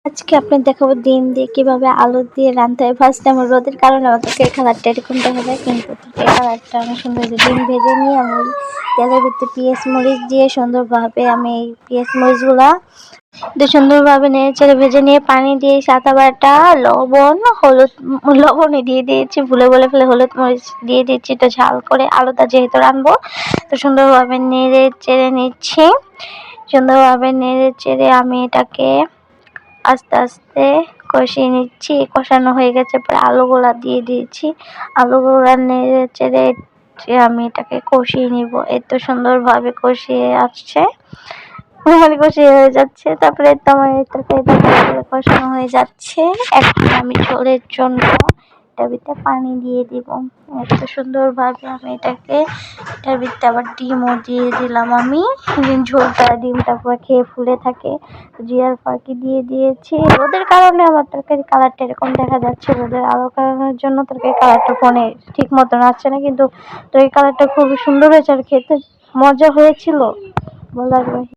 আজকে আপনাদের দেখাবো ডিম দিয়ে কিভাবে আলু দিয়ে রান্নতে হয়। ফার্স্ট টাইম রোদের কারণে আমার তরকারি কালারটা এরকম দেখা যায়, কিন্তু তরকারি কালারটা অনেক সুন্দর হয়েছে। ডিম ভেজে নিয়ে আমি তেলের ভিতরে পেঁয়াজ মরিচ দিয়ে সুন্দরভাবে আমি এই পেঁয়াজ মরিচগুলা সুন্দরভাবে নেড়ে চেড়ে ভেজে নিয়ে পানি দিয়ে সাদা বাটা লবণ দিয়ে দিয়েছি, ভুলে বলে ফেলে হলুদ মরিচ দিয়ে দিচ্ছি। তো ঝাল করে আলুটা যেহেতু রানবো, তো সুন্দরভাবে নেড়ে চেড়ে নিচ্ছি। সুন্দরভাবে নেড়ে চেড়ে আমি এটাকে আস্তে আস্তে কষিয়ে নিচ্ছি। কষানো হয়ে গেছে, পরে আলুগুলা দিয়ে দিয়েছি। আলুগুলা নেড়ে চেড়ে আমি এটাকে কষিয়ে নিব। এত সুন্দরভাবে কষিয়ে আসছে, মানে কষিয়ে হয়ে যাচ্ছে। তারপরে তোমার তরকারিটা কষানো হয়ে যাচ্ছে। এখন আমি ঝোলের জন্য এটার ভিতরে পানি দিয়ে দিব। এত সুন্দরভাবে আমি এটার ভিতরে আবার ডিমও দিয়ে দিলাম। আমি ঝোলটা ডিমটা পুরো খেয়ে ফুলে থাকে, জিরার ফাঁকি দিয়ে দিয়েছি। রোদের কারণে আমার তরকারি কালারটা এরকম দেখা যাচ্ছে। রোদের আলো কারণের জন্য তরকারি কালারটা ফোনে ঠিক মতন আসছে না, কিন্তু তরকারি কালারটা খুব সুন্দর হয়েছে আর খেতে মজা হয়েছিল বলার